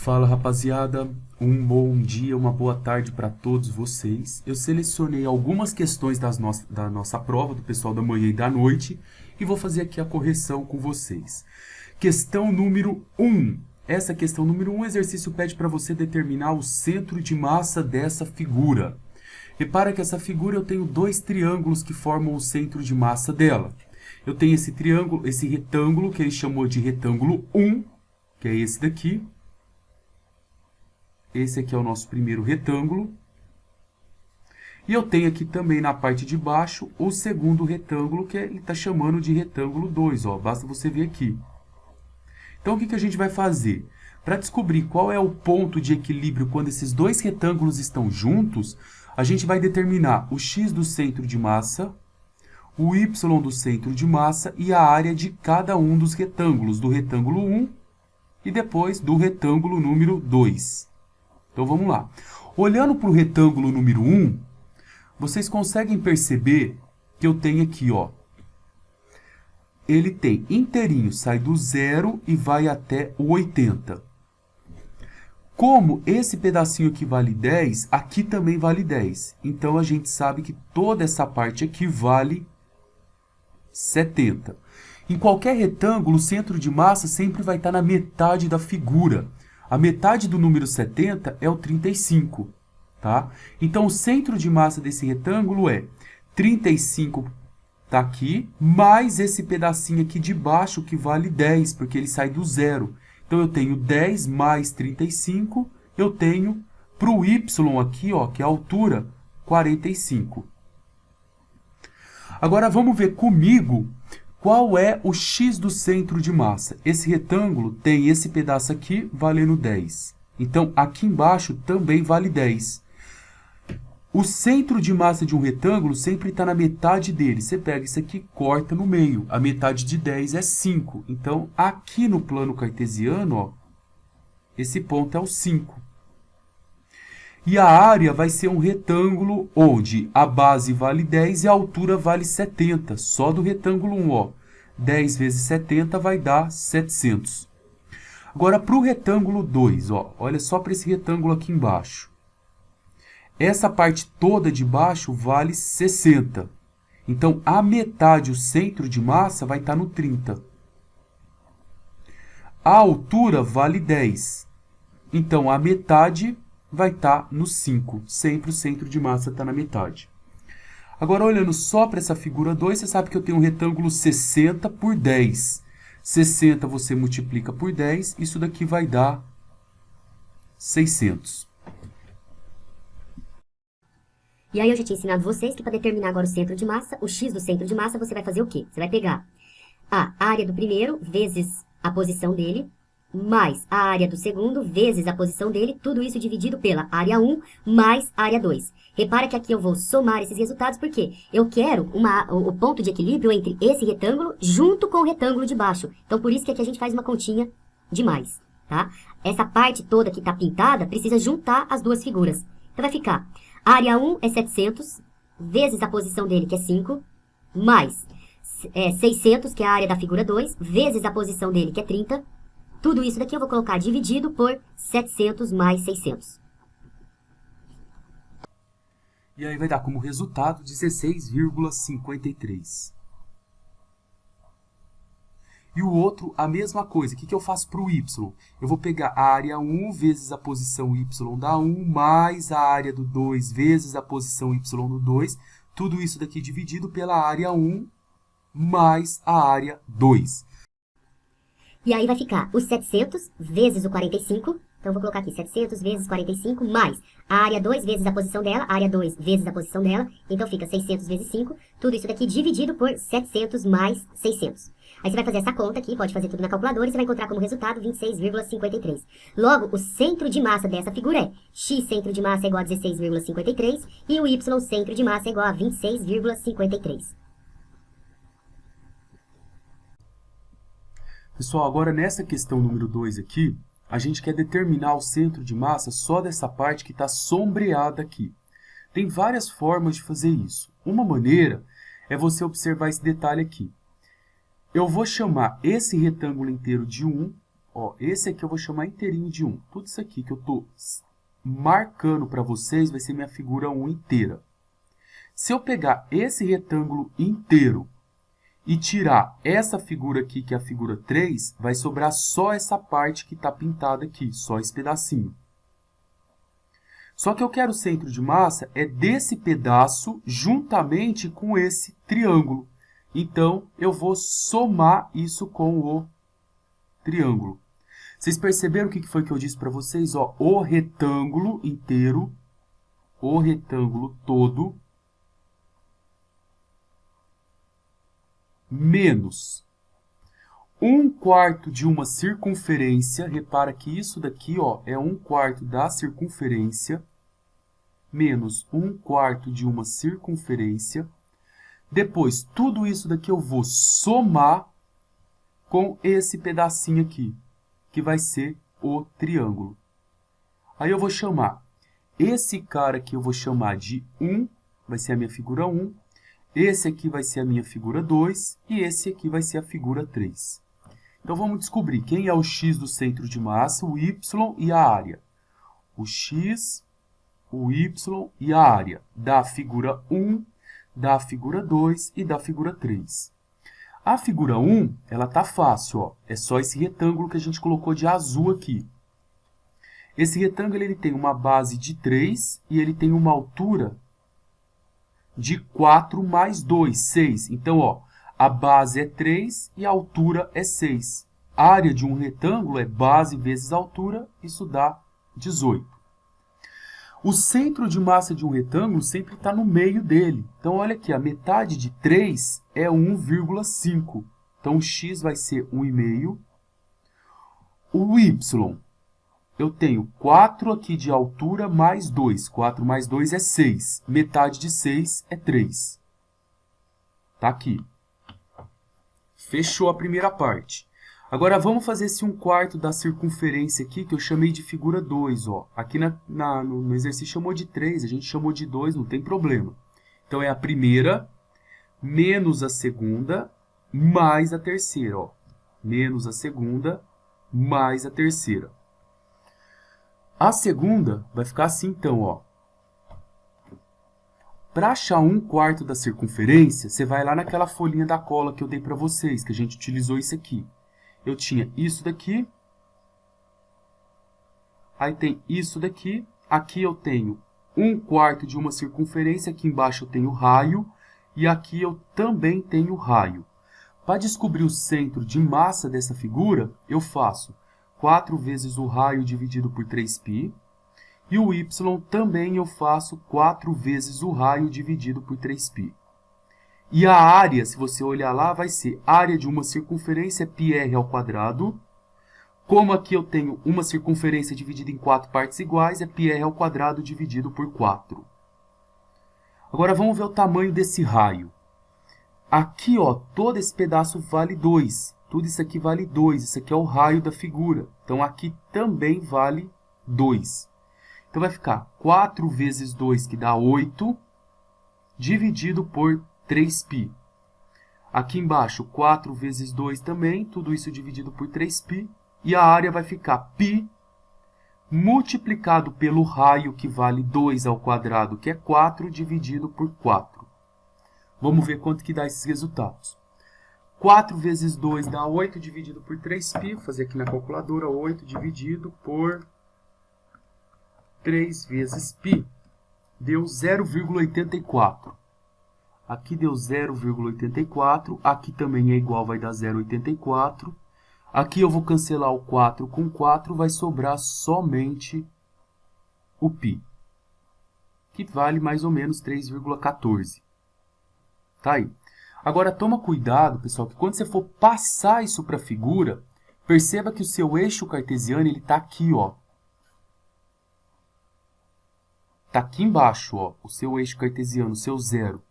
Fala rapaziada, um bom dia, uma boa tarde para todos vocês. Eu selecionei algumas questões da nossa prova, do pessoal da manhã e da noite, e vou fazer aqui a correção com vocês. Questão número 1. Essa questão número 1, o exercício pede para você determinar o centro de massa dessa figura. Repara que essa figura eu tenho dois triângulos que formam o centro de massa dela. Eu tenho esse triângulo, esse retângulo que ele chamou de retângulo 1, que é esse daqui. Esse aqui é o nosso primeiro retângulo. E eu tenho aqui também na parte de baixo o segundo retângulo, que ele está chamando de retângulo 2. Ó, basta você ver aqui. Então, o que a gente vai fazer? Para descobrir qual é o ponto de equilíbrio quando esses dois retângulos estão juntos, a gente vai determinar o x do centro de massa, o y do centro de massa e a área de cada um dos retângulos, do retângulo 1 e depois do retângulo número 2. Então, vamos lá. Olhando para o retângulo número 1, vocês conseguem perceber que eu tenho aqui, ó, ele tem inteirinho, sai do 0 e vai até o 80. Como esse pedacinho aqui vale 10, aqui também vale 10. Então, a gente sabe que toda essa parte aqui vale 70. Em qualquer retângulo, o centro de massa sempre vai estar na metade da figura. A metade do número 70 é o 35, tá? Então, o centro de massa desse retângulo é 35, tá aqui, mais esse pedacinho aqui de baixo, que vale 10, porque ele sai do 0. Então, eu tenho 10 mais 35, eu tenho, para o y aqui, ó, que é a altura, 45. Agora, vamos ver comigo qual é o x do centro de massa. Esse retângulo tem esse pedaço aqui valendo 10. Então, aqui embaixo também vale 10. O centro de massa de um retângulo sempre está na metade dele. Você pega isso aqui e corta no meio. A metade de 10 é 5. Então, aqui no plano cartesiano, ó, esse ponto é o 5. E a área vai ser um retângulo onde a base vale 10 e a altura vale 70. Só do retângulo 1, ó. 10 vezes 70 vai dar 700. Agora, para o retângulo 2, ó, olha só para esse retângulo aqui embaixo. Essa parte toda de baixo vale 60. Então, a metade, o centro de massa, vai estar no 30. A altura vale 10. Então, a metade vai estar no 5. Sempre o centro de massa está na metade. Agora, olhando só para essa figura 2, você sabe que eu tenho um retângulo 60 por 10. 60 você multiplica por 10, isso daqui vai dar 600. E aí eu já tinha ensinado vocês que para determinar agora o centro de massa, o x do centro de massa, você vai fazer o quê? Você vai pegar a área do primeiro vezes a posição dele, mais a área do segundo vezes a posição dele, tudo isso dividido pela área 1 mais área 2. Repara que aqui eu vou somar esses resultados porque eu quero o ponto de equilíbrio entre esse retângulo junto com o retângulo de baixo. Então, por isso que aqui a gente faz uma continha de mais, tá? Essa parte toda que está pintada precisa juntar as duas figuras. Então, vai ficar a área 1 é 700 vezes a posição dele, que é 5, mais 600, que é a área da figura 2, vezes a posição dele, que é 30. Tudo isso daqui eu vou colocar dividido por 700 mais 600. E aí vai dar como resultado 16,53. E o outro, a mesma coisa. O que eu faço para o y? Eu vou pegar a área 1 vezes a posição y da 1, mais a área do 2 vezes a posição y do 2. Tudo isso daqui dividido pela área 1 mais a área 2. E aí vai ficar os 700 vezes o 45. Então, eu vou colocar aqui 700 vezes 45 mais a área 2 vezes a posição dela, a área 2 vezes a posição dela. Então, fica 600 vezes 5. Tudo isso daqui dividido por 700 mais 600. Aí você vai fazer essa conta aqui, pode fazer tudo na calculadora, e você vai encontrar como resultado 26,53. Logo, o centro de massa dessa figura é x centro de massa é igual a 16,53 e o y centro de massa é igual a 26,53. Pessoal, agora nessa questão número 2 aqui, a gente quer determinar o centro de massa só dessa parte que está sombreada aqui. Tem várias formas de fazer isso. Uma maneira é você observar esse detalhe aqui. Eu vou chamar esse retângulo inteiro de 1, Ó, esse aqui eu vou chamar inteirinho de 1. Tudo isso aqui que eu estou marcando para vocês vai ser minha figura 1 inteira. Se eu pegar esse retângulo inteiro e tirar essa figura aqui, que é a figura 3, vai sobrar só essa parte que está pintada aqui, só esse pedacinho. Só que eu quero o centro de massa é desse pedaço juntamente com esse triângulo. Então, eu vou somar isso com o triângulo. Vocês perceberam o que foi que eu disse para vocês? Ó, o retângulo inteiro, o retângulo todo, menos 1/4 de uma circunferência. Repara que isso daqui, ó, é 1/4 da circunferência, menos 1/4 de uma circunferência. Depois, tudo isso daqui eu vou somar com esse pedacinho aqui, que vai ser o triângulo. Aí eu vou chamar esse cara aqui, eu vou chamar de 1, vai ser a minha figura 1. Esse aqui vai ser a minha figura 2 e esse aqui vai ser a figura 3. Então, vamos descobrir quem é o x do centro de massa, o y e a área. O x, o y e a área da figura 1, da figura 2 e da figura 3. A figura 1, ela tá fácil, ó. É só esse retângulo que a gente colocou de azul aqui. Esse retângulo ele tem uma base de 3 e ele tem uma altura de 4 mais 2, 6. Então, ó, a base é 3 e a altura é 6. A área de um retângulo é base vezes altura, isso dá 18. O centro de massa de um retângulo sempre está no meio dele. Então, olha aqui, a metade de 3 é 1,5. Então, o x vai ser 1,5. O y, eu tenho 4 aqui de altura mais 2. 4 mais 2 é 6. Metade de 6 é 3. Tá aqui. Fechou a primeira parte. Agora, vamos fazer esse 1/4 da circunferência aqui, que eu chamei de figura 2. Ó. Aqui no exercício chamou de 3, a gente chamou de 2, não tem problema. Então, é a primeira menos a segunda mais a terceira. Ó. Menos a segunda mais a terceira. A segunda vai ficar assim, então, ó. Para achar 1/4 da circunferência, você vai lá naquela folhinha da cola que eu dei para vocês, que a gente utilizou isso aqui. Eu tinha isso daqui, aí tem isso daqui, aqui eu tenho 1/4 de uma circunferência, aqui embaixo eu tenho raio, e aqui eu também tenho raio. Para descobrir o centro de massa dessa figura, eu faço 4 vezes o raio dividido por 3π. E o y também eu faço 4 vezes o raio dividido por 3π. E a área, se você olhar lá, vai ser área de uma circunferência πr ao quadrado. Como aqui eu tenho uma circunferência dividida em 4 partes iguais, é πr ao quadrado dividido por 4. Agora vamos ver o tamanho desse raio. Aqui, ó, todo esse pedaço vale 2. Tudo isso aqui vale 2. Isso aqui é o raio da figura. Então, aqui também vale 2. Então, vai ficar 4 vezes 2, que dá 8, dividido por 3π. Aqui embaixo, 4 vezes 2 também, tudo isso dividido por 3π. E a área vai ficar π multiplicado pelo raio, que vale 2 ao quadrado, que é 4, dividido por 4. Vamos ver quanto que dá esses resultados. 4 vezes 2 dá 8, dividido por 3π. Vou fazer aqui na calculadora, 8 dividido por 3 vezes π. Deu 0,84. Aqui deu 0,84. Aqui também é igual, vai dar 0,84. Aqui eu vou cancelar o 4 com 4, vai sobrar somente o π, que vale mais ou menos 3,14. Tá aí. Agora, toma cuidado, pessoal, que quando você for passar isso para a figura, perceba que o seu eixo cartesiano está aqui, ó. Está aqui embaixo, ó, o seu eixo cartesiano, o seu zero.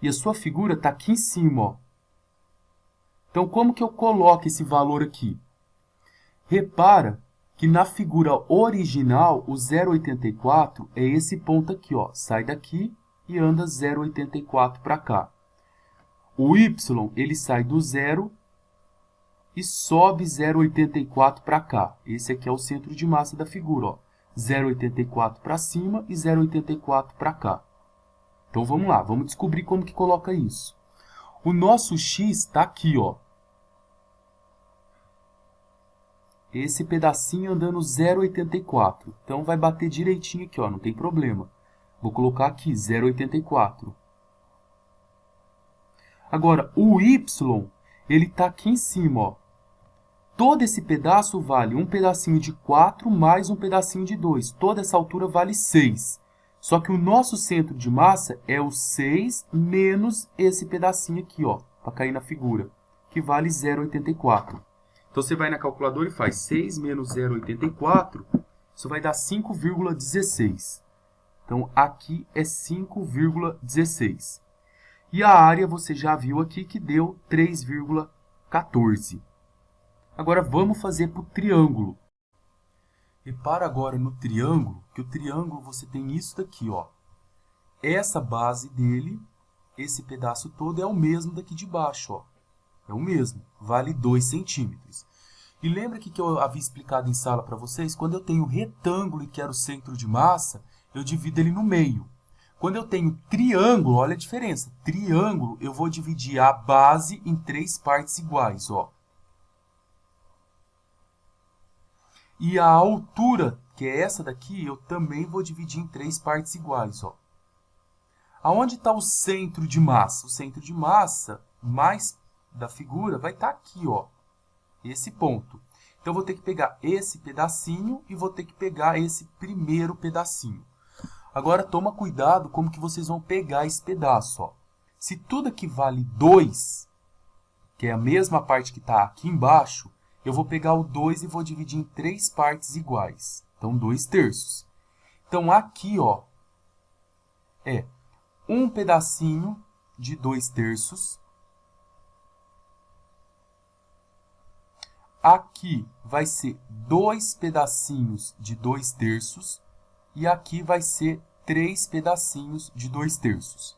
E a sua figura está aqui em cima, ó. Então, como que eu coloco esse valor aqui? Repara que na figura original, o 0,84 é esse ponto aqui, ó. Sai daqui e anda 0,84 para cá. O y, ele sai do zero e sobe 0,84 para cá. Esse aqui é o centro de massa da figura, ó. 0,84 para cima e 0,84 para cá. Então vamos lá, vamos descobrir como que coloca isso. O nosso x está aqui, ó. Esse pedacinho andando 0,84. Então vai bater direitinho aqui, ó, não tem problema. Vou colocar aqui 0,84. Agora, o y, ele está aqui em cima, ó. Todo esse pedaço vale um pedacinho de 4 mais um pedacinho de 2. Toda essa altura vale 6. Só que o nosso centro de massa é o 6 menos esse pedacinho aqui, ó, para cair na figura, que vale 0,84. Então, você vai na calculadora e faz 6 menos 0,84, isso vai dar 5,16. Então, aqui é 5,16. E a área, você já viu aqui que deu 3,14. Agora, vamos fazer para o triângulo. Repara agora no triângulo, que o triângulo você tem isso daqui, ó. Essa base dele, esse pedaço todo, é o mesmo daqui de baixo, ó. É o mesmo, vale 2 centímetros. E lembra que eu havia explicado em sala para vocês? Quando eu tenho retângulo e quero o centro de massa, eu divido ele no meio. Quando eu tenho triângulo, olha a diferença. Triângulo, eu vou dividir a base em 3 partes iguais, ó. E a altura, que é essa daqui, eu também vou dividir em 3 partes iguais, ó. Aonde está o centro de massa? O centro de massa, mais da figura, vai estar aqui, ó. Esse ponto. Então, eu vou ter que pegar esse pedacinho e vou ter que pegar esse primeiro pedacinho. Agora, toma cuidado como que vocês vão pegar esse pedaço, ó. Se tudo aqui vale 2, que é a mesma parte que está aqui embaixo, eu vou pegar o 2 e vou dividir em 3 partes iguais. Então, 2 terços. Então, aqui, ó, é um pedacinho de 2 terços. Aqui vai ser 2 pedacinhos de 2 terços. E aqui vai ser 3 pedacinhos de 2 terços.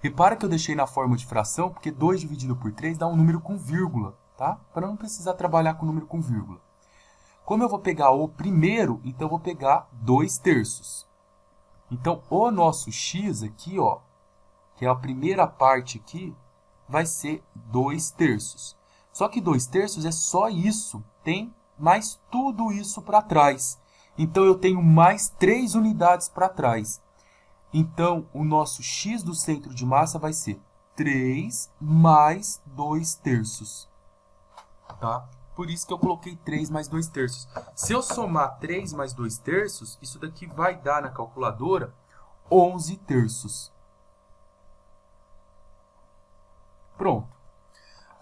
Repara que eu deixei na forma de fração, porque 2 dividido por 3 dá um número com vírgula, tá? Para não precisar trabalhar com número com vírgula. Como eu vou pegar o primeiro, então eu vou pegar 2 terços. Então, o nosso x aqui, ó, que é a primeira parte aqui, vai ser 2 terços. Só que 2 terços é só isso, tem mais tudo isso para trás. Então, eu tenho mais 3 unidades para trás. Então, o nosso x do centro de massa vai ser 3 mais 2 terços. Tá? Por isso que eu coloquei 3 mais 2 terços. Se eu somar 3 mais 2 terços, isso daqui vai dar na calculadora 11 terços. Pronto.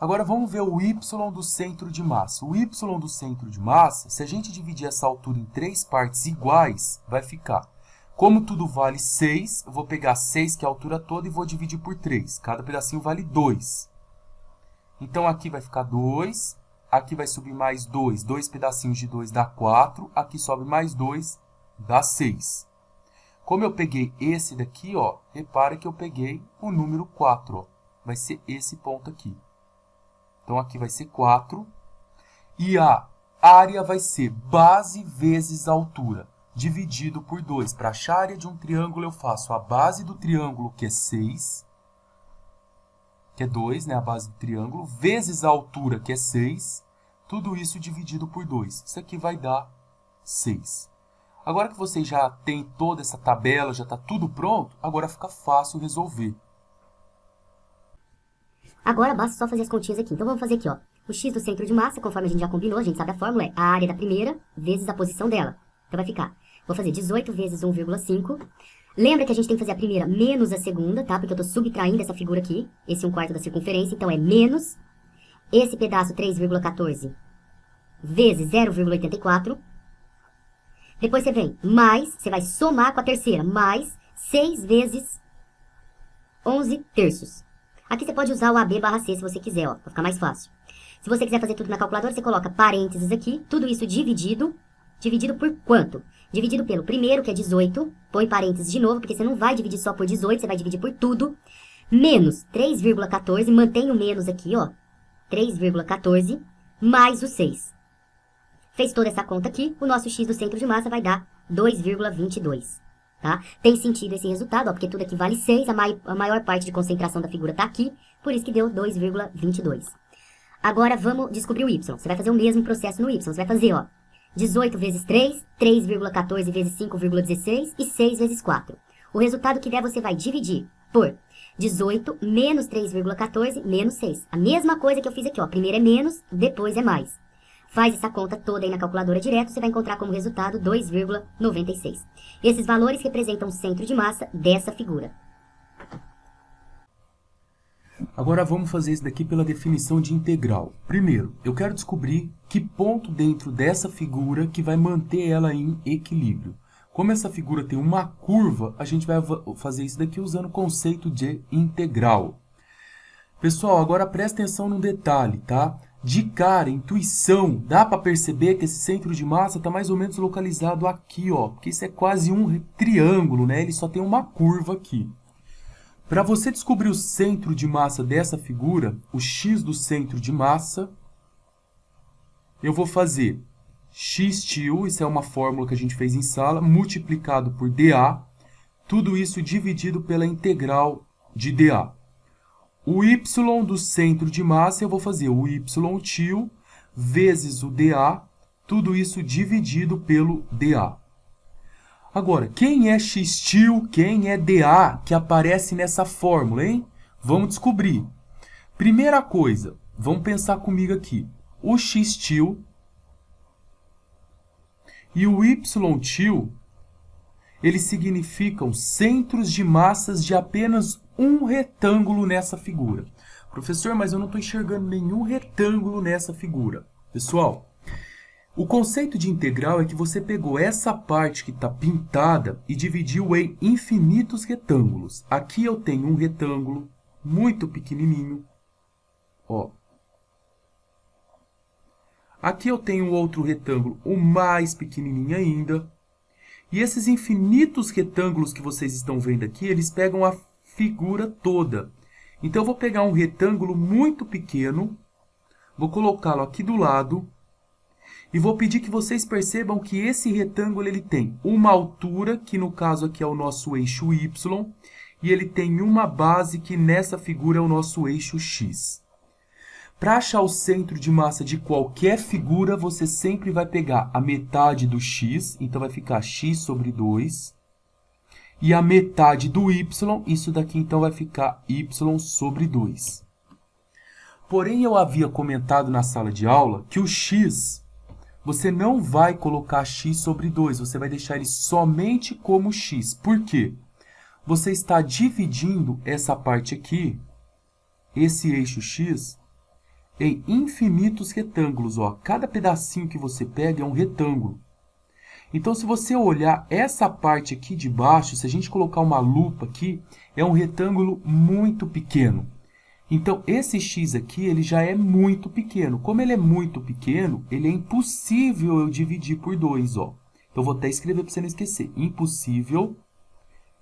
Agora, vamos ver o y do centro de massa. O y do centro de massa, se a gente dividir essa altura em 3 partes iguais, vai ficar. Como tudo vale 6, eu vou pegar 6, que é a altura toda, e vou dividir por 3. Cada pedacinho vale 2. Então, aqui vai ficar 2. Aqui vai subir mais 2. 2 pedacinhos de 2 dá 4. Aqui sobe mais 2, dá 6. Como eu peguei esse daqui, ó, repara que eu peguei o número 4. Ó. Vai ser esse ponto aqui. Então, aqui vai ser 4. E a área vai ser base vezes altura, dividido por 2. Para achar a área de um triângulo, eu faço a base do triângulo, que é 6, que é 2, né, a base do triângulo, vezes a altura, que é 6. Tudo isso dividido por 2. Isso aqui vai dar 6. Agora que vocês já têm toda essa tabela, já está tudo pronto, agora fica fácil resolver. Agora basta só fazer as continhas aqui. Então vamos fazer aqui, ó. O x do centro de massa, conforme a gente já combinou, a gente sabe a fórmula, é a área da primeira vezes a posição dela. Então vai ficar, vou fazer 18 vezes 1,5. Lembra que a gente tem que fazer a primeira menos a segunda, tá? Porque eu tô subtraindo essa figura aqui, esse 1/4 da circunferência, então é menos esse pedaço 3,14 vezes 0,84. Depois você vem mais, você vai somar com a terceira, mais 6 vezes 11 terços. Aqui você pode usar o AB/C se você quiser, ó, para ficar mais fácil. Se você quiser fazer tudo na calculadora, você coloca parênteses aqui, tudo isso dividido por quanto? Dividido pelo primeiro, que é 18, põe parênteses de novo, porque você não vai dividir só por 18, você vai dividir por tudo, menos 3,14, mantém o menos aqui, ó, 3,14, mais o 6. Fez toda essa conta aqui, o nosso x do centro de massa vai dar 2,22. Tá? Tem sentido esse resultado, ó, porque tudo aqui vale 6, a maior parte de concentração da figura está aqui, por isso que deu 2,22. Agora vamos descobrir o y. Você vai fazer o mesmo processo no y. Você vai fazer, ó, 18 vezes 3, 3,14 vezes 5,16 e 6 vezes 4. O resultado que der você vai dividir por 18 menos 3,14 menos 6. A mesma coisa que eu fiz aqui, ó. Primeiro é menos, depois é mais. Faz essa conta toda aí na calculadora direto, você vai encontrar como resultado 2,96. Esses valores representam o centro de massa dessa figura. Agora vamos fazer isso daqui pela definição de integral. Primeiro, eu quero descobrir que ponto dentro dessa figura que vai manter ela em equilíbrio. Como essa figura tem uma curva, a gente vai fazer isso daqui usando o conceito de integral. Pessoal, agora presta atenção num detalhe, tá? De cara, intuição, dá para perceber que esse centro de massa está mais ou menos localizado aqui, ó, porque isso é quase um triângulo, né? Ele só tem uma curva aqui. Para você descobrir o centro de massa dessa figura, o x do centro de massa, eu vou fazer x-til, isso é uma fórmula que a gente fez em sala, multiplicado por dA, tudo isso dividido pela integral de dA. O y do centro de massa, eu vou fazer o y-til vezes o dA, tudo isso dividido pelo dA. Agora, quem é x-til, quem é dA que aparece nessa fórmula, hein? Vamos descobrir. Primeira coisa, vamos pensar comigo aqui. O x-til e o y-til, eles significam centros de massas de apenas um retângulo nessa figura. Professor, mas eu não estou enxergando nenhum retângulo nessa figura. Pessoal, o conceito de integral é que você pegou essa parte que está pintada e dividiu em infinitos retângulos. Aqui eu tenho um retângulo muito pequenininho. Ó. Aqui eu tenho outro retângulo, o mais pequenininho ainda. E esses infinitos retângulos que vocês estão vendo aqui, eles pegam a figura toda. Então, eu vou pegar um retângulo muito pequeno, vou colocá-lo aqui do lado, e vou pedir que vocês percebam que esse retângulo ele tem uma altura, que no caso aqui é o nosso eixo y, e ele tem uma base, que nessa figura é o nosso eixo x. Para achar o centro de massa de qualquer figura, você sempre vai pegar a metade do x, então vai ficar x sobre 2, e a metade do y, isso daqui então vai ficar y sobre 2. Porém, eu havia comentado na sala de aula que o x, você não vai colocar x sobre 2, você vai deixar ele somente como x. Por quê? Você está dividindo essa parte aqui, esse eixo x, em infinitos retângulos. Ó. Cada pedacinho que você pega é um retângulo. Então, se você olhar essa parte aqui de baixo, se a gente colocar uma lupa aqui, é um retângulo muito pequeno. Então, esse x aqui ele já é muito pequeno. Como ele é muito pequeno, ele é impossível eu dividir por 2. Ó. Então, vou até escrever para você não esquecer. Impossível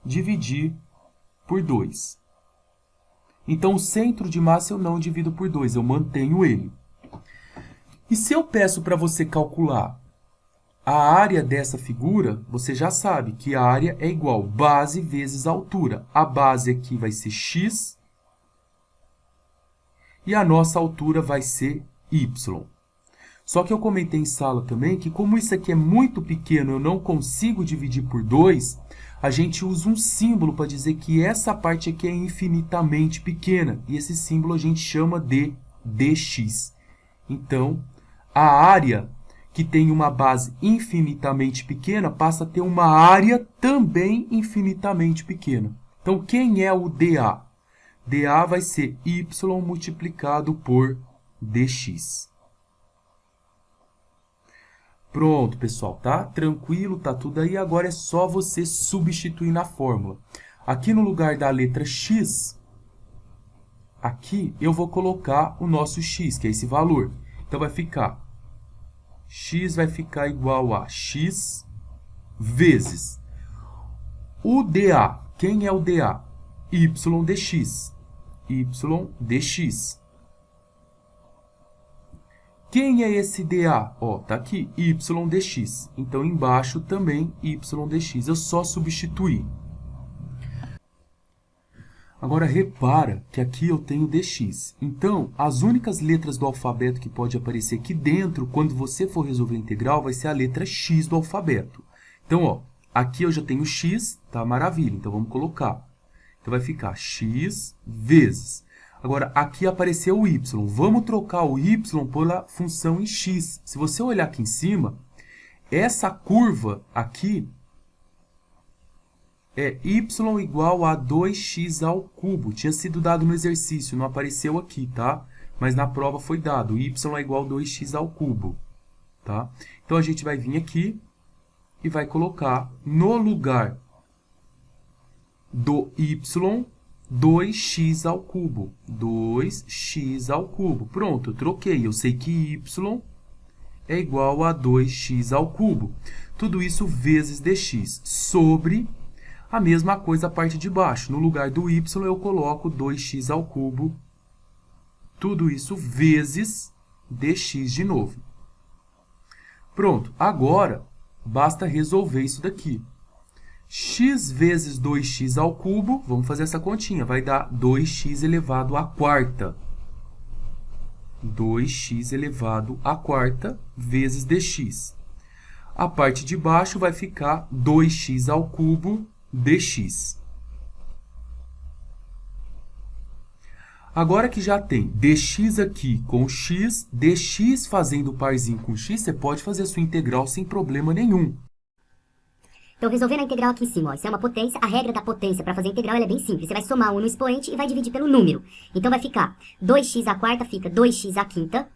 dividir por 2. Então, o centro de massa eu não divido por 2, eu mantenho ele. E se eu peço para você calcular a área dessa figura, você já sabe que a área é igual base vezes altura. A base aqui vai ser x e a nossa altura vai ser y. Só que eu comentei em sala também que como isso aqui é muito pequeno, eu não consigo dividir por 2, a gente usa um símbolo para dizer que essa parte aqui é infinitamente pequena. E esse símbolo a gente chama de dx. Então, a área que tem uma base infinitamente pequena passa a ter uma área também infinitamente pequena. Então, quem é o dA? dA vai ser y multiplicado por dx. Pronto, pessoal, tá? Tranquilo, tá tudo aí. Agora é só você substituir na fórmula. Aqui no lugar da letra x, aqui eu vou colocar o nosso x, que é esse valor. Então, vai ficar, x vai ficar igual a x vezes o dA. Quem é o dA? Y dx. Y dx. Quem é esse dA? Ó, tá aqui, y dx. Então, embaixo também y dx. Eu só substituir. Agora, repara que aqui eu tenho dx. Então, as únicas letras do alfabeto que pode aparecer aqui dentro, quando você for resolver a integral, vai ser a letra x do alfabeto. Então, ó, aqui eu já tenho x, tá? Maravilha. Então, vamos colocar. Então, vai ficar x vezes. Agora, aqui apareceu o y. Vamos trocar o y pela função em x. Se você olhar aqui em cima, essa curva aqui é y igual a 2x ao cubo. Tinha sido dado no exercício, não apareceu aqui, tá? Mas na prova foi dado. Y é igual a 2x ao cubo, tá? Então, a gente vai vir aqui e vai colocar no lugar do y 2x ao cubo. 2x ao cubo. Pronto, eu troquei. Eu sei que y é igual a 2x ao cubo. Tudo isso vezes dx sobre a mesma coisa a parte de baixo. No lugar do y, eu coloco 2x ao cubo. Tudo isso vezes dx de novo. Pronto. Agora, basta resolver isso daqui. X vezes 2x ao cubo, vamos fazer essa continha, vai dar 2x elevado à quarta. 2x elevado à quarta vezes dx. A parte de baixo vai ficar 2x ao cubo dx. Agora que já tem dx aqui com x, dx fazendo parzinho com x, você pode fazer a sua integral sem problema nenhum. Então, resolvendo a integral aqui em cima, ó, isso é uma potência. A regra da potência para fazer a integral ela é bem simples. Você vai somar 1 no expoente e vai dividir pelo número. Então, vai ficar 2x à quarta fica 2x à quinta.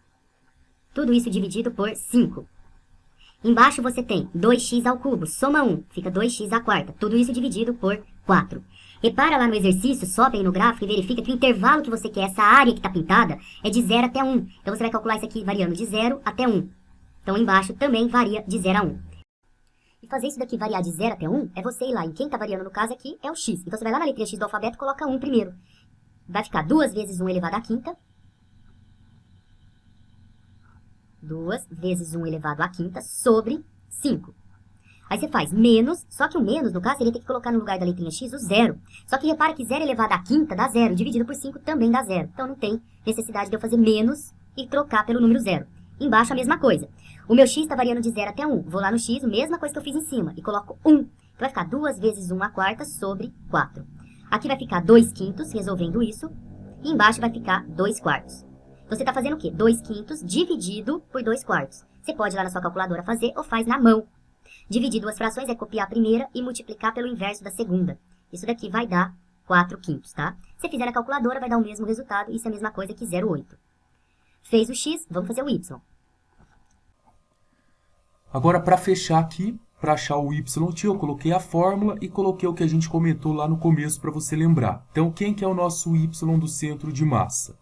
Tudo isso dividido por 5. Embaixo você tem 2x ao cubo, soma 1, fica 2x à quarta. Tudo isso dividido por 4. Repara lá no exercício, sobe aí no gráfico e verifica que o intervalo que você quer, essa área que está pintada, é de 0 até 1. Então, você vai calcular isso aqui variando de 0 até 1. Então, embaixo também varia de 0 a 1. E fazer isso daqui variar de 0 até 1 é você ir lá, e quem está variando no caso aqui é o x. Então, você vai lá na letrinha x do alfabeto e coloca 1 primeiro. Vai ficar 2 vezes 1 elevado à quinta. 2 vezes 1 elevado à quinta sobre 5. Aí você faz menos, só que o menos, no caso, seria ter que colocar no lugar da letrinha x o 0. Só que repara que 0 elevado à quinta dá 0, dividido por 5 também dá 0. Então, não tem necessidade de eu fazer menos e trocar pelo número 0. Embaixo a mesma coisa. O meu x está variando de 0 até 1. Vou lá no x, a mesma coisa que eu fiz em cima, e coloco 1. Então, vai ficar 2 vezes 1 à quarta sobre 4. Aqui vai ficar 2 quintos, resolvendo isso. E embaixo vai ficar 2 quartos. Você está fazendo o quê? 2 quintos dividido por 2 quartos. Você pode ir lá na sua calculadora fazer ou faz na mão. Dividir duas frações é copiar a primeira e multiplicar pelo inverso da segunda. Isso daqui vai dar 4 quintos, tá? Se fizer na calculadora, vai dar o mesmo resultado. Isso é a mesma coisa que 0,8. Fez o x, vamos fazer o y. Agora, para fechar aqui, para achar o y tio, eu coloquei a fórmula e coloquei o que a gente comentou lá no começo para você lembrar. Então, quem que é o nosso y do centro de massa?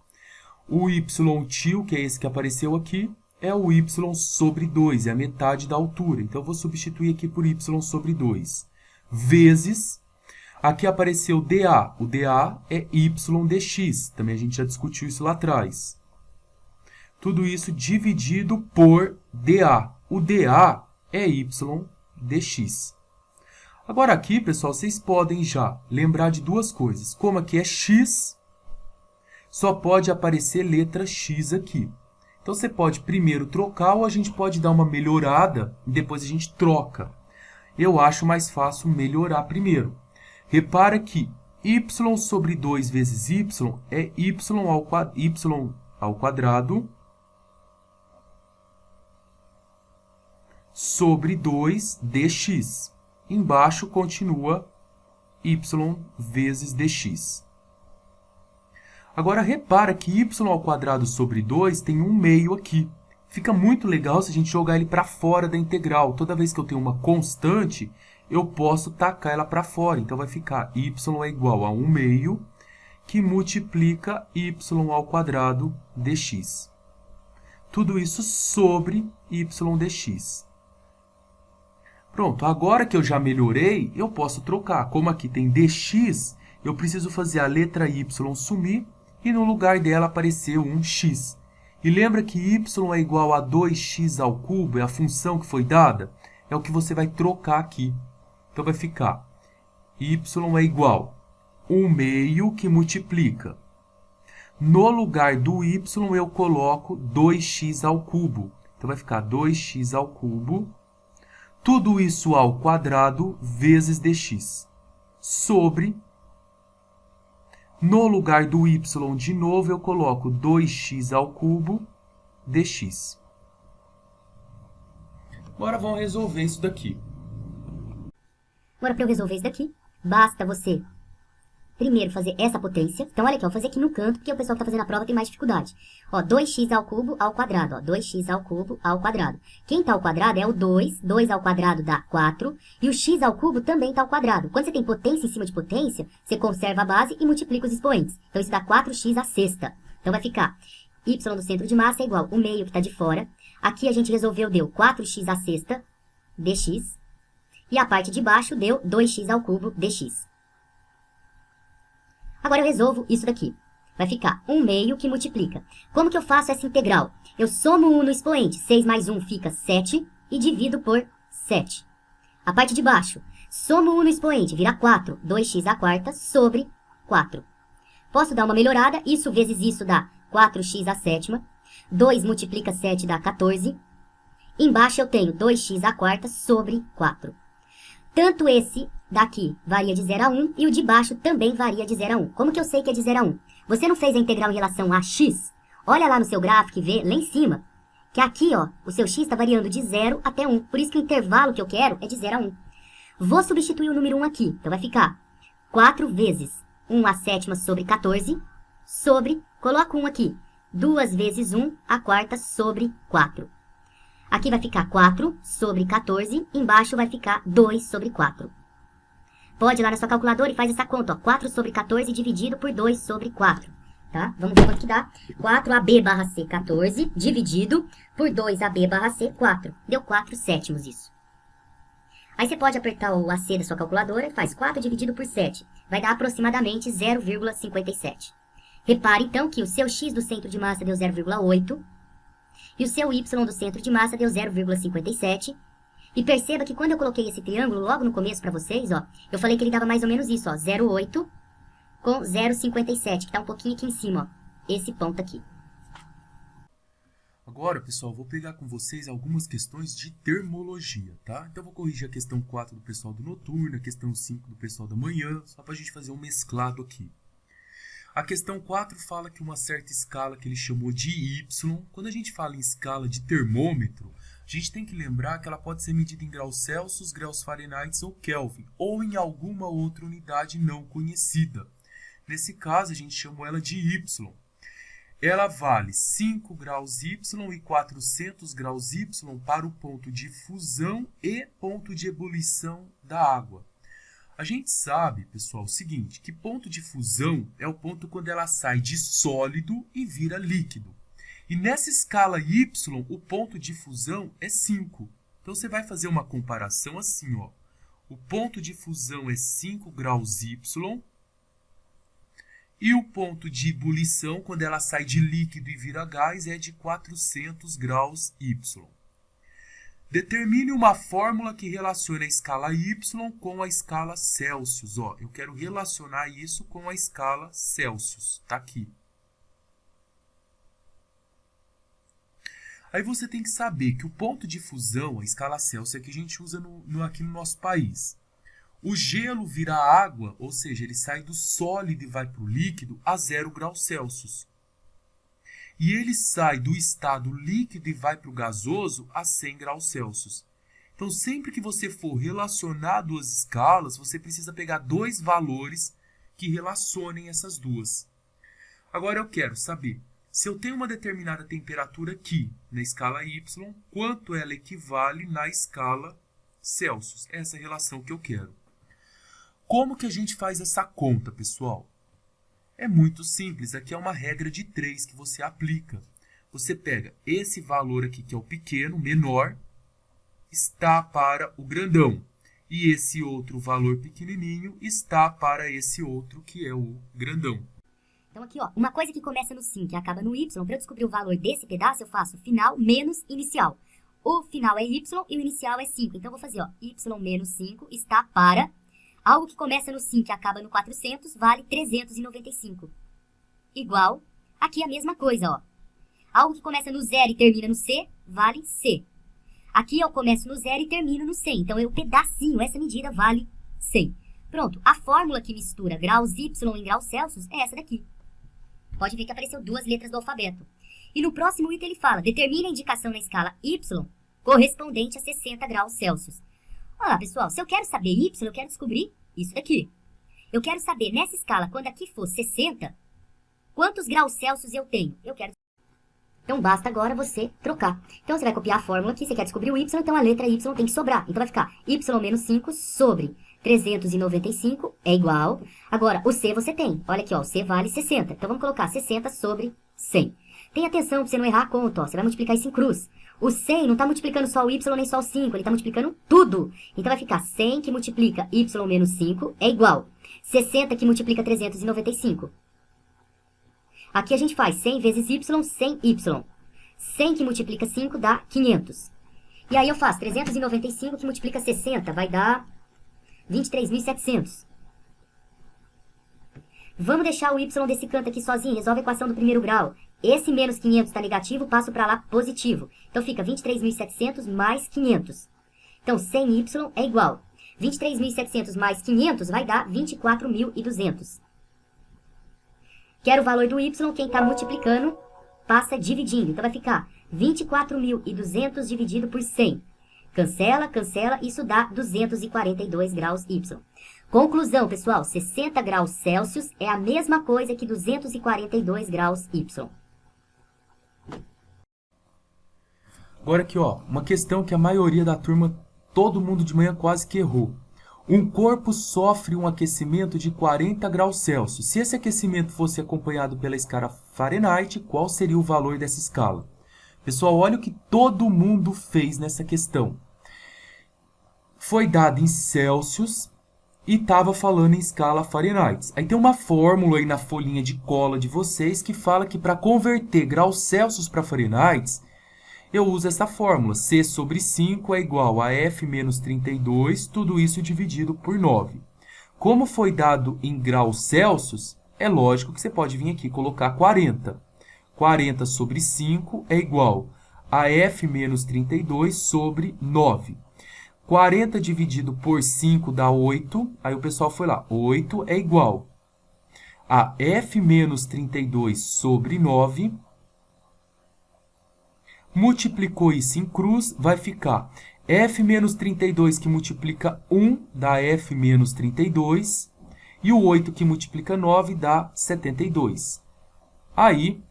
O y tio, que é esse que apareceu aqui, é o y sobre 2, é a metade da altura. Então, eu vou substituir aqui por y sobre 2. Vezes, aqui apareceu dA. O dA é y dx. Também a gente já discutiu isso lá atrás. Tudo isso dividido por dA. O dA é y dx. Agora aqui, pessoal, vocês podem já lembrar de duas coisas. Como aqui é x, só pode aparecer letra x aqui. Então, você pode primeiro trocar ou a gente pode dar uma melhorada e depois a gente troca. Eu acho mais fácil melhorar primeiro. Repara que y sobre 2 vezes y é y ao quadrado sobre 2 dx. Embaixo continua y vezes dx. Agora, repara que y ao quadrado sobre 2 tem um meio aqui. Fica muito legal se a gente jogar ele para fora da integral. Toda vez que eu tenho uma constante, eu posso tacar ela para fora. Então, vai ficar y é igual a 1 meio, que multiplica y ao quadrado dx. Tudo isso sobre y dx. Pronto, agora que eu já melhorei, eu posso trocar. Como aqui tem dx, eu preciso fazer a letra y sumir e no lugar dela aparecer um x. E lembra que y é igual a 2x ao cubo, é a função que foi dada? É o que você vai trocar aqui. Então vai ficar y é igual a 1 meio que multiplica. No lugar do y eu coloco 2x ao cubo. Então vai ficar 2x ao cubo, tudo isso ao quadrado vezes dx, sobre, no lugar do y de novo eu coloco 2x ao cubo dx. Agora vamos resolver isso daqui. Agora, para eu resolver isso daqui, basta você primeiro fazer essa potência. Então, olha aqui, eu vou fazer aqui no canto, porque o pessoal que está fazendo a prova tem mais dificuldade. Ó, 2x ao cubo ao quadrado, ó, 2x ao cubo ao quadrado. Quem está ao quadrado é o 2, 2 ao quadrado dá 4, e o x ao cubo também está ao quadrado. Quando você tem potência em cima de potência, você conserva a base e multiplica os expoentes. Então, isso dá 4x à sexta. Então, vai ficar y do centro de massa é igual ao meio que está de fora. Aqui a gente resolveu, deu 4x à sexta dx, e a parte de baixo deu 2x ao cubo dx. Agora eu resolvo isso daqui. Vai ficar 1 meio que multiplica. Como que eu faço essa integral? Eu somo 1 no expoente. 6 mais 1 fica 7 e divido por 7. A parte de baixo. Somo 1 no expoente. Vira 4. 2x à quarta sobre 4. Posso dar uma melhorada. Isso vezes isso dá 4x à sétima. 2 multiplica 7 dá 14. Embaixo eu tenho 2x à quarta sobre 4. Tanto esse daqui varia de 0 a 1 e o de baixo também varia de 0 a 1. Como que eu sei que é de 0 a 1? Você não fez a integral em relação a x? Olha lá no seu gráfico e vê lá em cima que aqui, ó, o seu x está variando de 0 até 1. Por isso que o intervalo que eu quero é de 0 a 1. Vou substituir o número 1 aqui. Então vai ficar 4 vezes 1 à sétima sobre 14 sobre, coloco 1 aqui, 2 vezes 1 à quarta sobre 4. Aqui vai ficar 4 sobre 14, embaixo vai ficar 2 sobre 4. Pode ir lá na sua calculadora e faz essa conta, ó, 4 sobre 14 dividido por 2 sobre 4, tá? Vamos ver quanto que dá. 4AB barra C, 14, dividido por 2AB barra C, 4. Deu 4 sétimos isso. Aí você pode apertar o AC da sua calculadora e faz 4 dividido por 7. Vai dar aproximadamente 0,57. Repare, então, que o seu X do centro de massa deu 0,8. E o seu Y do centro de massa deu 0,57. E perceba que quando eu coloquei esse triângulo logo no começo para vocês, ó, eu falei que ele dava mais ou menos isso, ó, 0,8 com 0,57, que está um pouquinho aqui em cima, ó, esse ponto aqui. Agora, pessoal, vou pegar com vocês algumas questões de termologia, tá? Então, eu vou corrigir a questão 4 do pessoal do noturno, a questão 5 do pessoal da manhã, só para a gente fazer um mesclado aqui. A questão 4 fala que uma certa escala que ele chamou de Y, quando a gente fala em escala de termômetro, a gente tem que lembrar que ela pode ser medida em graus Celsius, graus Fahrenheit ou Kelvin, ou em alguma outra unidade não conhecida. Nesse caso, a gente chamou ela de Y. Ela vale 5 graus Y e 400 graus Y para o ponto de fusão e ponto de ebulição da água. A gente sabe, pessoal, o seguinte, que ponto de fusão é o ponto quando ela sai de sólido e vira líquido. E nessa escala Y, o ponto de fusão é 5. Então, você vai fazer uma comparação assim, ó. O ponto de fusão é 5 graus Y e o ponto de ebulição, quando ela sai de líquido e vira gás, é de 400 graus Y. Determine uma fórmula que relacione a escala Y com a escala Celsius. Ó, eu quero relacionar isso com a escala Celsius. Tá aqui. Aí você tem que saber que o ponto de fusão, a escala Celsius, é que a gente usa aqui no nosso país. O gelo vira água, ou seja, ele sai do sólido e vai para o líquido a 0 graus Celsius. E ele sai do estado líquido e vai para o gasoso a 100 graus Celsius. Então, sempre que você for relacionar duas escalas, você precisa pegar dois valores que relacionem essas duas. Agora, eu quero saber, se eu tenho uma determinada temperatura aqui, na escala Y, quanto ela equivale na escala Celsius? Essa é a relação que eu quero. Como que a gente faz essa conta, pessoal? É muito simples, aqui é uma regra de 3 que você aplica. Você pega esse valor aqui, que é o pequeno, menor, está para o grandão. E esse outro valor pequenininho está para esse outro, que é o grandão. Então aqui, ó, uma coisa que começa no sim, que acaba no y, para eu descobrir o valor desse pedaço, eu faço final menos inicial. O final é y e o inicial é 5. Então eu vou fazer, ó, y menos 5 está para... Algo que começa no sim, que acaba no 400, vale 395. Igual, aqui a mesma coisa, ó. Algo que começa no 0 e termina no C, vale C. Aqui eu começo no 0 e termino no 100. Então, o pedacinho, essa medida, vale 100. Pronto, a fórmula que mistura graus Y em graus Celsius é essa daqui. Pode ver que apareceu 2 letras do alfabeto. E no próximo item ele fala, determine a indicação na escala Y correspondente a 60 graus Celsius. Olha lá, pessoal, se eu quero saber Y, eu quero descobrir isso daqui. Eu quero saber, nessa escala, quando aqui for 60, quantos graus Celsius eu tenho? Eu quero... Então, basta agora você trocar. Então, você vai copiar a fórmula aqui, você quer descobrir o Y, então a letra Y tem que sobrar. Então, vai ficar Y menos 5 sobre 395 é igual. Agora, o C você tem. Olha aqui, ó, o C vale 60. Então, vamos colocar 60 sobre 100. Tenha atenção para você não errar a conta, ó. Você vai multiplicar isso em cruz. O 100 não está multiplicando só o Y nem só o 5, ele está multiplicando tudo. Então, vai ficar 100 que multiplica Y menos 5 é igual 60 que multiplica 395. Aqui a gente faz 100 vezes Y, 100Y. 100 que multiplica 5 dá 500. E aí eu faço 395 que multiplica 60, vai dar 23.700. Vamos deixar o Y desse canto aqui sozinho, resolve a equação do primeiro grau. Esse menos 500 está negativo, passo para lá positivo. Então fica 23.700 mais 500. Então 100Y é igual. 23.700 mais 500 vai dar 24.200. Quero o valor do Y, quem está multiplicando passa dividindo. Então vai ficar 24.200 dividido por 100. Cancela, cancela, isso dá 242 graus Y. Conclusão, pessoal, 60 graus Celsius é a mesma coisa que 242 graus Y. Agora aqui, ó, uma questão que a maioria da turma, todo mundo de manhã quase que errou. Um corpo sofre um aquecimento de 40 graus Celsius. Se esse aquecimento fosse acompanhado pela escala Fahrenheit, qual seria o valor dessa escala? Pessoal, olha o que todo mundo fez nessa questão. Foi dado em Celsius e estava falando em escala Fahrenheit. Aí tem uma fórmula aí na folhinha de cola de vocês que fala que para converter graus Celsius para Fahrenheit, eu uso essa fórmula. C sobre 5 é igual a F menos 32, tudo isso dividido por 9. Como foi dado em graus Celsius, é lógico que você pode vir aqui e colocar 40. 40 sobre 5 é igual a F menos 32 sobre 9. 40 dividido por 5 dá 8. Aí o pessoal foi lá. 8 é igual a F menos 32 sobre 9. Multiplicou isso em cruz, vai ficar F menos 32 que multiplica 1 dá F menos 32. E o 8 que multiplica 9 dá 72. Aí,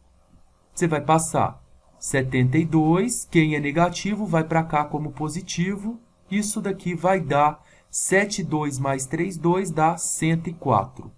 você vai passar 72, quem é negativo vai para cá como positivo. Isso daqui vai dar 7, 2 mais 3, 2 dá 104.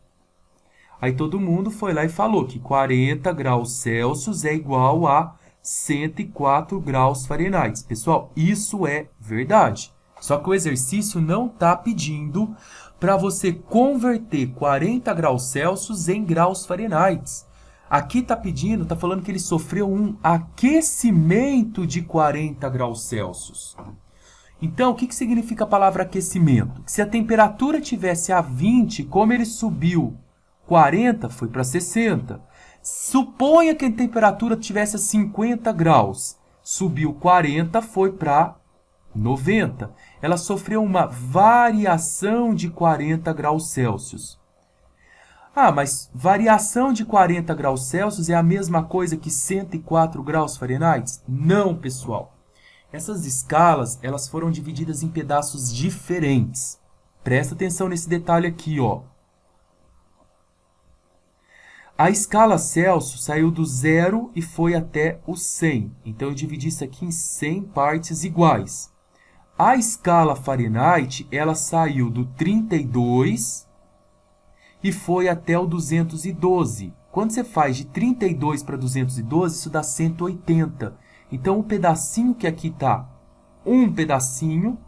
Aí todo mundo foi lá e falou que 40 graus Celsius é igual a 104 graus Fahrenheit. Pessoal, isso é verdade. Só que o exercício não está pedindo para você converter 40 graus Celsius em graus Fahrenheit. Aqui está pedindo, está falando que ele sofreu um aquecimento de 40 graus Celsius. Então, o que significa a palavra aquecimento? Que se a temperatura tivesse a 20, como ele subiu 40, foi para 60. Suponha que a temperatura tivesse a 50 graus. Subiu 40, foi para 90. Ela sofreu uma variação de 40 graus Celsius. Ah, mas variação de 40 graus Celsius é a mesma coisa que 104 graus Fahrenheit? Não, pessoal. Essas escalas, elas foram divididas em pedaços diferentes. Presta atenção nesse detalhe aqui, ó. A escala Celsius saiu do 0 e foi até o 100. Então, eu dividi isso aqui em 100 partes iguais. A escala Fahrenheit, ela saiu do 32 e foi até o 212. Quando você faz de 32 para 212, isso dá 180. Então, o pedacinho que aqui está, um pedacinho,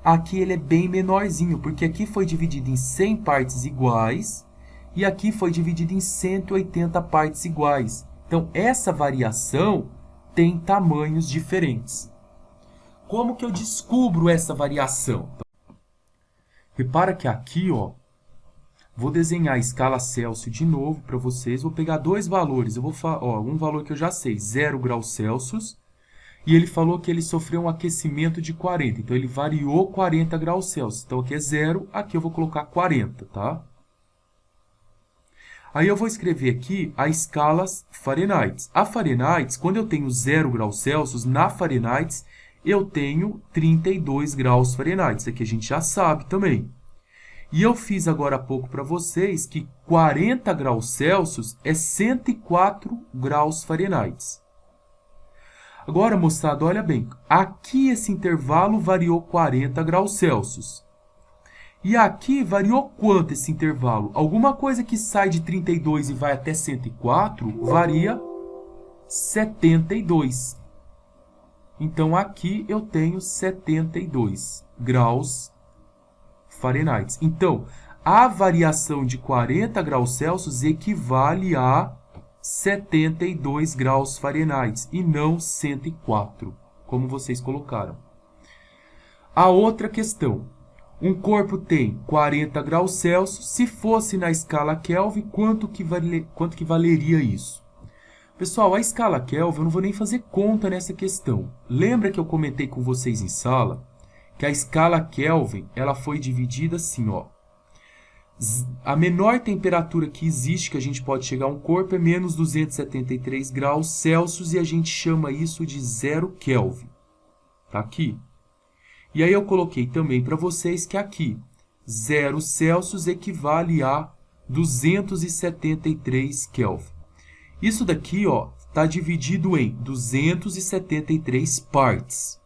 aqui ele é bem menorzinho, porque aqui foi dividido em 100 partes iguais e aqui foi dividido em 180 partes iguais. Então, essa variação tem tamanhos diferentes. Como que eu descubro essa variação? Repara que aqui, ó, vou desenhar a escala Celsius de novo para vocês. Vou pegar dois valores. Eu vou falar, ó, um valor que eu já sei, 0 graus Celsius. E ele falou que ele sofreu um aquecimento de 40. Então, ele variou 40 graus Celsius. Então, aqui é 0, aqui eu vou colocar 40, tá? Aí eu vou escrever aqui a escala Fahrenheit. A Fahrenheit, quando eu tenho 0 graus Celsius, na Fahrenheit, eu tenho 32 graus Fahrenheit. Isso aqui a gente já sabe também. E eu fiz agora há pouco para vocês que 40 graus Celsius é 104 graus Fahrenheit. Agora, moçada, olha bem. Aqui esse intervalo variou 40 graus Celsius. E aqui variou quanto esse intervalo? Alguma coisa que sai de 32 e vai até 104 varia 72. Então, aqui eu tenho 72 graus Fahrenheit. Então, a variação de 40 graus Celsius equivale a 72 graus Fahrenheit e não 104, como vocês colocaram. A outra questão. Um corpo tem 40 graus Celsius. Se fosse na escala Kelvin, quanto que valeria isso? Pessoal, a escala Kelvin, eu não vou nem fazer conta nessa questão. Lembra que eu comentei com vocês em sala que a escala Kelvin ela foi dividida assim, ó. A menor temperatura que existe, que a gente pode chegar a um corpo, é menos 273 graus Celsius e a gente chama isso de 0 Kelvin. Tá aqui. E aí eu coloquei também para vocês que aqui 0 Celsius equivale a 273 Kelvin. Isso daqui, ó, está dividido em 273 partes.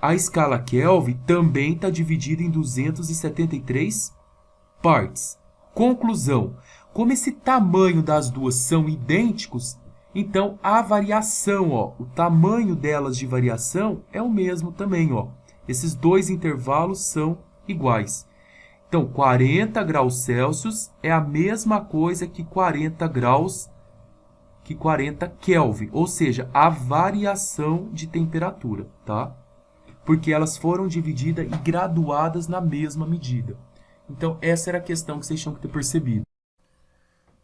A escala Kelvin também está dividida em 273 partes. Conclusão: como esse tamanho das duas são idênticos, então a variação, ó, o tamanho delas de variação é o mesmo também, ó. Esses dois intervalos são iguais. Então, 40 graus Celsius é a mesma coisa que 40 Kelvin, ou seja, a variação de temperatura, tá? Porque elas foram divididas e graduadas na mesma medida. Então, essa era a questão que vocês tinham que ter percebido.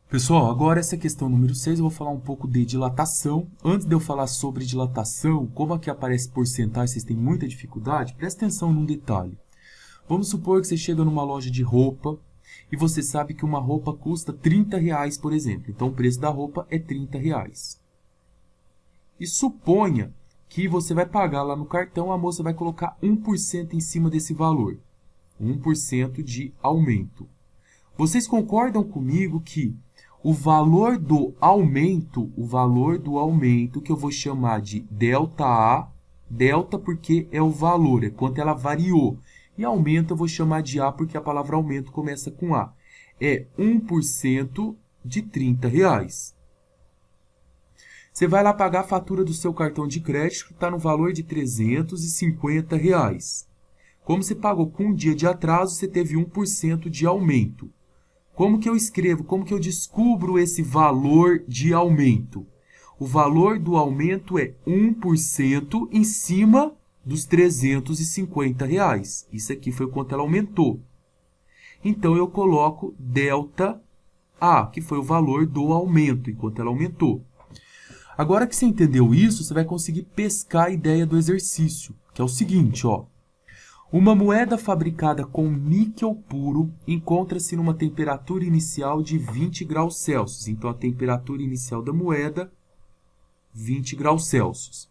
Pessoal, agora essa questão número 6, eu vou falar um pouco de dilatação. Antes de eu falar sobre dilatação, como aqui aparece porcentagem, vocês têm muita dificuldade, presta atenção num detalhe. Vamos supor que você chega numa loja de roupa e você sabe que uma roupa custa R$30, por exemplo. Então, o preço da roupa é R$30. E suponha que você vai pagar lá no cartão, a moça vai colocar 1% em cima desse valor. 1% de aumento. Vocês concordam comigo que o valor do aumento, que eu vou chamar de delta A, delta porque é o valor, é quanto ela variou. E aumento eu vou chamar de A porque a palavra aumento começa com A. É 1% de R$30. Você vai lá pagar a fatura do seu cartão de crédito, que está no valor de R$350. Como você pagou com um dia de atraso, você teve 1% de aumento. Como que eu escrevo? Como que eu descubro esse valor de aumento? O valor do aumento é 1% em cima dos R$350. Isso aqui foi o quanto ela aumentou. Então, eu coloco delta A, que foi o valor do aumento, enquanto ela aumentou. Agora que você entendeu isso, você vai conseguir pescar a ideia do exercício, que é o seguinte, ó. Uma moeda fabricada com níquel puro encontra-se numa temperatura inicial de 20 graus Celsius. Então, a temperatura inicial da moeda, 20 graus Celsius.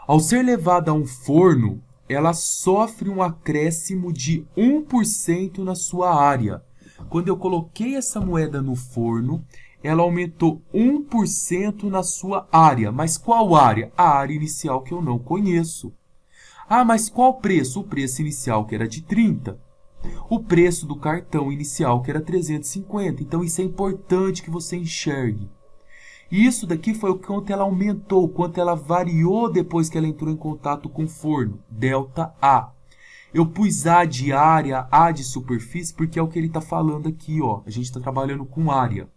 Ao ser levada a um forno, ela sofre um acréscimo de 1% na sua área. Quando eu coloquei essa moeda no forno, ela aumentou 1% na sua área. Mas qual área? A área inicial que eu não conheço. Ah, mas qual preço? O preço inicial, que era de 30. O preço do cartão inicial, que era 350. Então, isso é importante que você enxergue. E isso daqui foi o quanto ela aumentou, o quanto ela variou depois que ela entrou em contato com o forno. Delta A. Eu pus A de área, A de superfície, porque é o que ele está falando aqui, ó. A gente está trabalhando com área.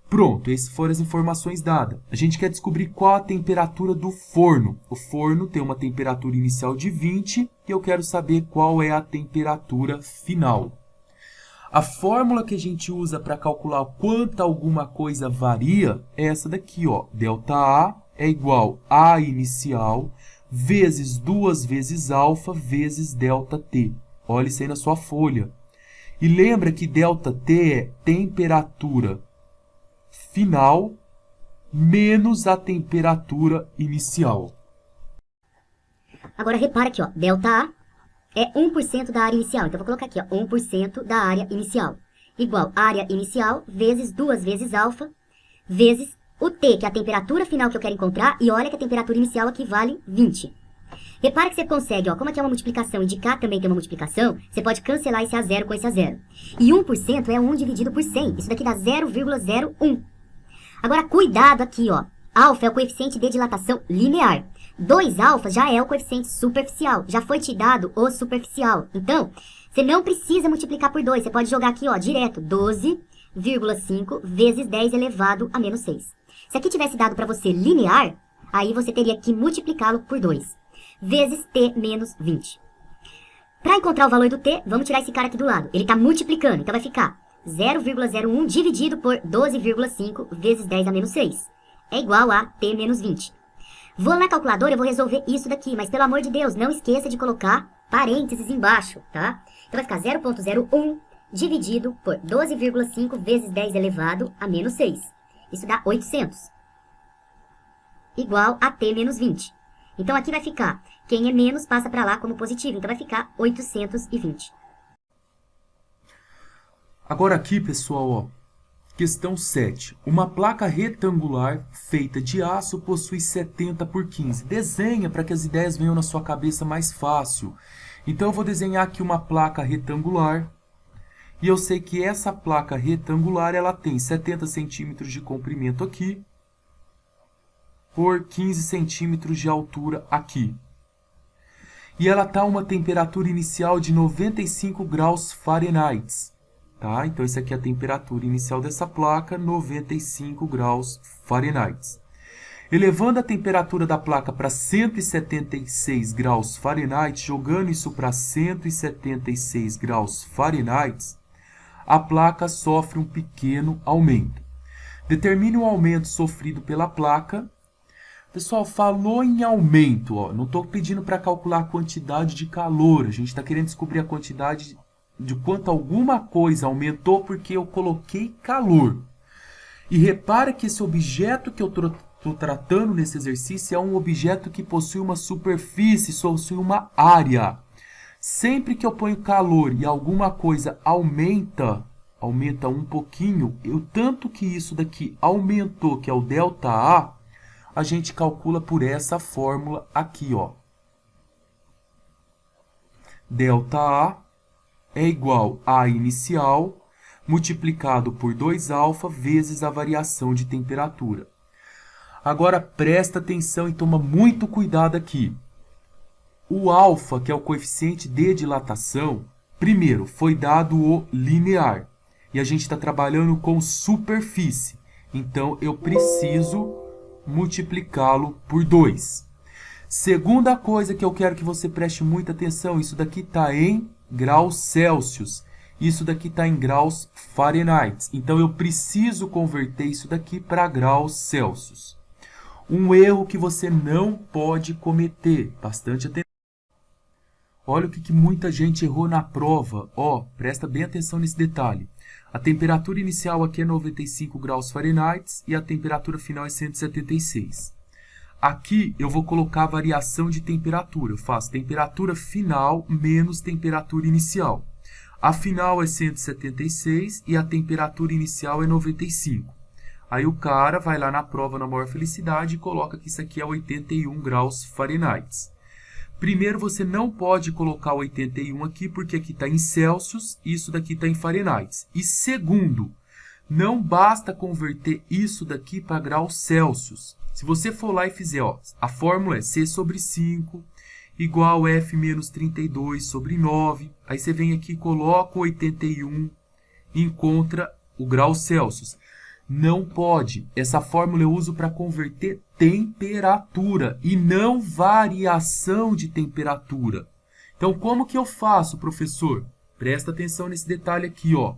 Pronto, essas foram as informações dadas. A gente quer descobrir qual a temperatura do forno. O forno tem uma temperatura inicial de 20 e eu quero saber qual é a temperatura final. A fórmula que a gente usa para calcular quanto alguma coisa varia é essa daqui, ó. ΔA é igual a inicial vezes 2 vezes alfa vezes ΔT. Olha isso aí na sua folha. E lembra que ΔT é temperatura final menos a temperatura inicial. Agora, repara aqui, ó, ΔA é 1% da área inicial. Então, eu vou colocar aqui, ó, 1% da área inicial. Igual área inicial vezes 2 vezes alfa vezes o T, que é a temperatura final que eu quero encontrar. E olha que a temperatura inicial aqui vale 20. Repara que você consegue, ó, como aqui é uma multiplicação e de cá também tem uma multiplicação, você pode cancelar esse A0 com esse A0. E 1% é 1 dividido por 100. Isso daqui dá 0,01. Agora, cuidado aqui, ó. Alfa é o coeficiente de dilatação linear. 2 alfa já é o coeficiente superficial. Já foi te dado o superficial. Então, você não precisa multiplicar por 2. Você pode jogar aqui, ó, direto. 12,5 vezes 10 elevado a menos 6. Se aqui tivesse dado para você linear, aí você teria que multiplicá-lo por 2. Vezes t menos 20. Para encontrar o valor do t, vamos tirar esse cara aqui do lado. Ele está multiplicando, então vai ficar 0,01 dividido por 12,5 vezes 10 a menos 6. É igual a t menos 20. Vou na calculadora, eu vou resolver isso daqui, mas pelo amor de Deus, não esqueça de colocar parênteses embaixo, tá? Então vai ficar 0,01 dividido por 12,5 vezes 10 elevado a menos 6. Isso dá 800. Igual a t menos 20. Então aqui vai ficar, quem é menos passa para lá como positivo, então vai ficar 820. Agora aqui, pessoal, ó, questão 7. Uma placa retangular feita de aço possui 70 por 15. Desenha para que as ideias venham na sua cabeça mais fácil. Então eu vou desenhar aqui uma placa retangular. E eu sei que essa placa retangular ela tem 70 centímetros de comprimento aqui por 15 centímetros de altura aqui. E ela está a uma temperatura inicial de 95 graus Fahrenheit. Tá? Então, essa aqui é a temperatura inicial dessa placa, 95 graus Fahrenheit. Elevando a temperatura da placa para 176 graus Fahrenheit, jogando isso para 176 graus Fahrenheit, a placa sofre um pequeno aumento. Determine o aumento sofrido pela placa. Pessoal, falou em aumento, ó, não estou pedindo para calcular a quantidade de calor, a gente está querendo descobrir a quantidade de quanto alguma coisa aumentou porque eu coloquei calor. E repara que esse objeto que eu estou tratando nesse exercício é um objeto que possui uma superfície, possui uma área. Sempre que eu ponho calor e alguma coisa aumenta um pouquinho, o tanto que isso daqui aumentou, que é o ΔA, a gente calcula por essa fórmula aqui, ó. ΔA é igual a inicial multiplicado por 2α vezes a variação de temperatura. Agora presta atenção e toma muito cuidado aqui. O alfa, que é o coeficiente de dilatação, primeiro foi dado o linear. E a gente está trabalhando com superfície. Então eu preciso multiplicá-lo por 2. Segunda coisa que eu quero que você preste muita atenção, isso daqui está em graus Celsius. Isso daqui está em graus Fahrenheit. Então eu preciso converter isso daqui para graus Celsius. Um erro que você não pode cometer. Bastante atenção. Olha o que muita gente errou na prova. Ó, presta bem atenção nesse detalhe. A temperatura inicial aqui é 95 graus Fahrenheit e a temperatura final é 176. Aqui eu vou colocar a variação de temperatura. Eu faço temperatura final menos temperatura inicial. A final é 176 e a temperatura inicial é 95. Aí o cara vai lá na prova na maior felicidade e coloca que isso aqui é 81 graus Fahrenheit. Primeiro, você não pode colocar 81 aqui, porque aqui está em Celsius e isso daqui está em Fahrenheit. E segundo, não basta converter isso daqui para graus Celsius. Se você for lá e fizer, ó, a fórmula é C sobre 5 igual F menos 32 sobre 9. Aí você vem aqui, coloca o 81 e encontra o grau Celsius. Não pode. Essa fórmula eu uso para converter temperatura e não variação de temperatura. Então, como que eu faço, professor? Presta atenção nesse detalhe aqui, ó.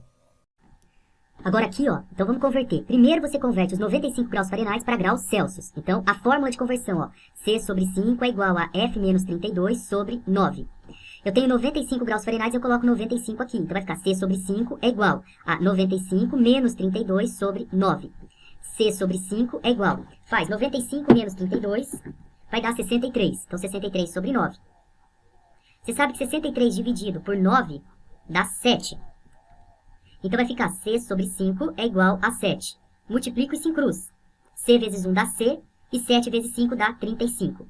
Agora aqui, ó, então vamos converter. Primeiro você converte os 95 graus Fahrenheit para graus Celsius. Então, a fórmula de conversão, ó, C sobre 5 é igual a F menos 32 sobre 9. Eu tenho 95 graus Fahrenheit, eu coloco 95 aqui. Então, vai ficar C sobre 5 é igual a 95 menos 32 sobre 9. C sobre 5 é igual. Faz 95 menos 32, vai dar 63. Então, 63 sobre 9. Você sabe que 63 dividido por 9 dá 7. Então, vai ficar C sobre 5 é igual a 7. Multiplico isso em cruz. C vezes 1 dá C, e 7 vezes 5 dá 35.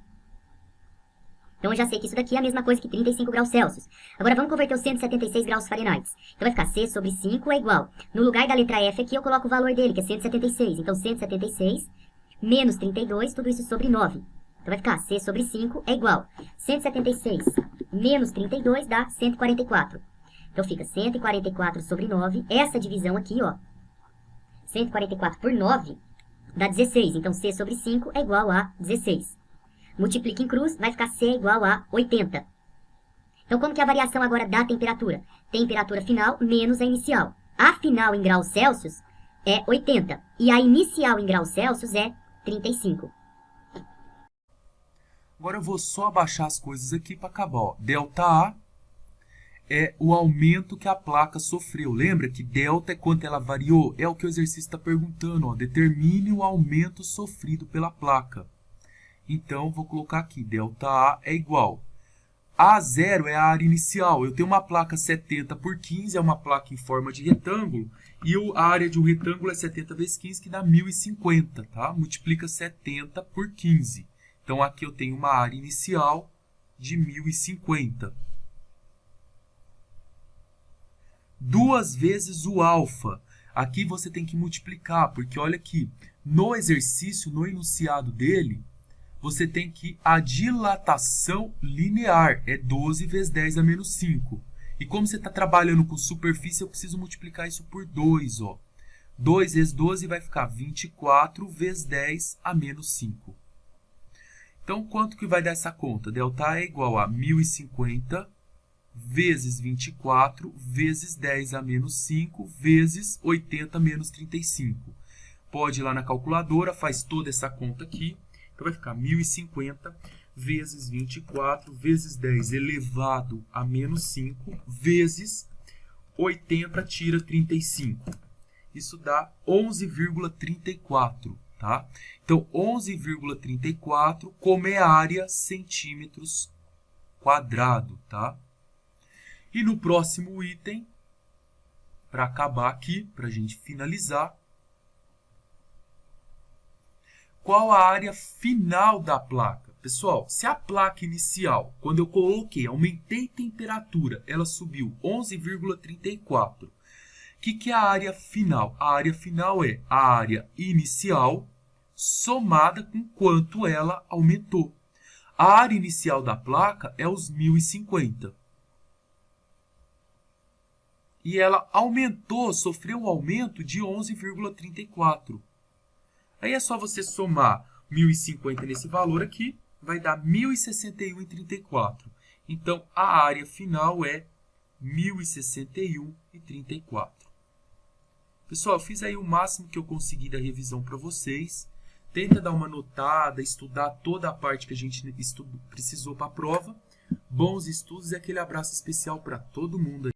Então, eu já sei que isso daqui é a mesma coisa que 35 graus Celsius. Agora, vamos converter os 176 graus Fahrenheit. Então, vai ficar C sobre 5 é igual. No lugar da letra F aqui, eu coloco o valor dele, que é 176. Então, 176 menos 32, tudo isso sobre 9. Então, vai ficar C sobre 5 é igual. 176 menos 32 dá 144. Então, fica 144 sobre 9. Essa divisão aqui, ó, 144 por 9 dá 16. Então, C sobre 5 é igual a 16. Multiplica em cruz, vai ficar C igual a 80. Então, como que é a variação agora da temperatura? Temperatura final menos a inicial. A final em graus Celsius é 80. E a inicial em graus Celsius é 35. Agora eu vou só abaixar as coisas aqui para acabar. Ó. Delta A é o aumento que a placa sofreu. Lembra que delta é quanto ela variou? É o que o exercício está perguntando. Ó. Determine o aumento sofrido pela placa. Então, vou colocar aqui, delta A é igual. A0 é a área inicial. Eu tenho uma placa 70 por 15, é uma placa em forma de retângulo. E a área de um retângulo é 70 vezes 15, que dá 1050, tá? Multiplica 70 por 15. Então, aqui eu tenho uma área inicial de 1050. 2 vezes o alfa. Aqui você tem que multiplicar, porque olha aqui, no exercício, no enunciado dele, você tem que a dilatação linear é 12 vezes 10 a menos 5. E como você está trabalhando com superfície, eu preciso multiplicar isso por 2. Ó. 2 vezes 12 vai ficar 24 vezes 10 a menos 5. Então, quanto que vai dar essa conta? Delta é igual a 1050 vezes 24 vezes 10 a menos 5 vezes 80 menos 35. Pode ir lá na calculadora, faz toda essa conta aqui. Então, vai ficar 1050 vezes 24 vezes 10 elevado a menos 5 vezes 80 tira 35. Isso dá 11,34, tá? Então, 11,34 como é a área centímetros quadrado, tá? E no próximo item, para acabar aqui, para a gente finalizar, qual a área final da placa? Pessoal, se a placa inicial, quando eu coloquei, aumentei temperatura, ela subiu 11,34. O que é a área final? A área final é a área inicial somada com quanto ela aumentou. A área inicial da placa é os 1050. E ela aumentou, sofreu um aumento de 11,34. Aí é só você somar 1050 nesse valor aqui, vai dar 1061,34. Então, a área final é 1061,34. Pessoal, eu fiz aí o máximo que eu consegui da revisão para vocês. Tenta dar uma notada, estudar toda a parte que a gente precisou para a prova. Bons estudos e aquele abraço especial para todo mundo aí.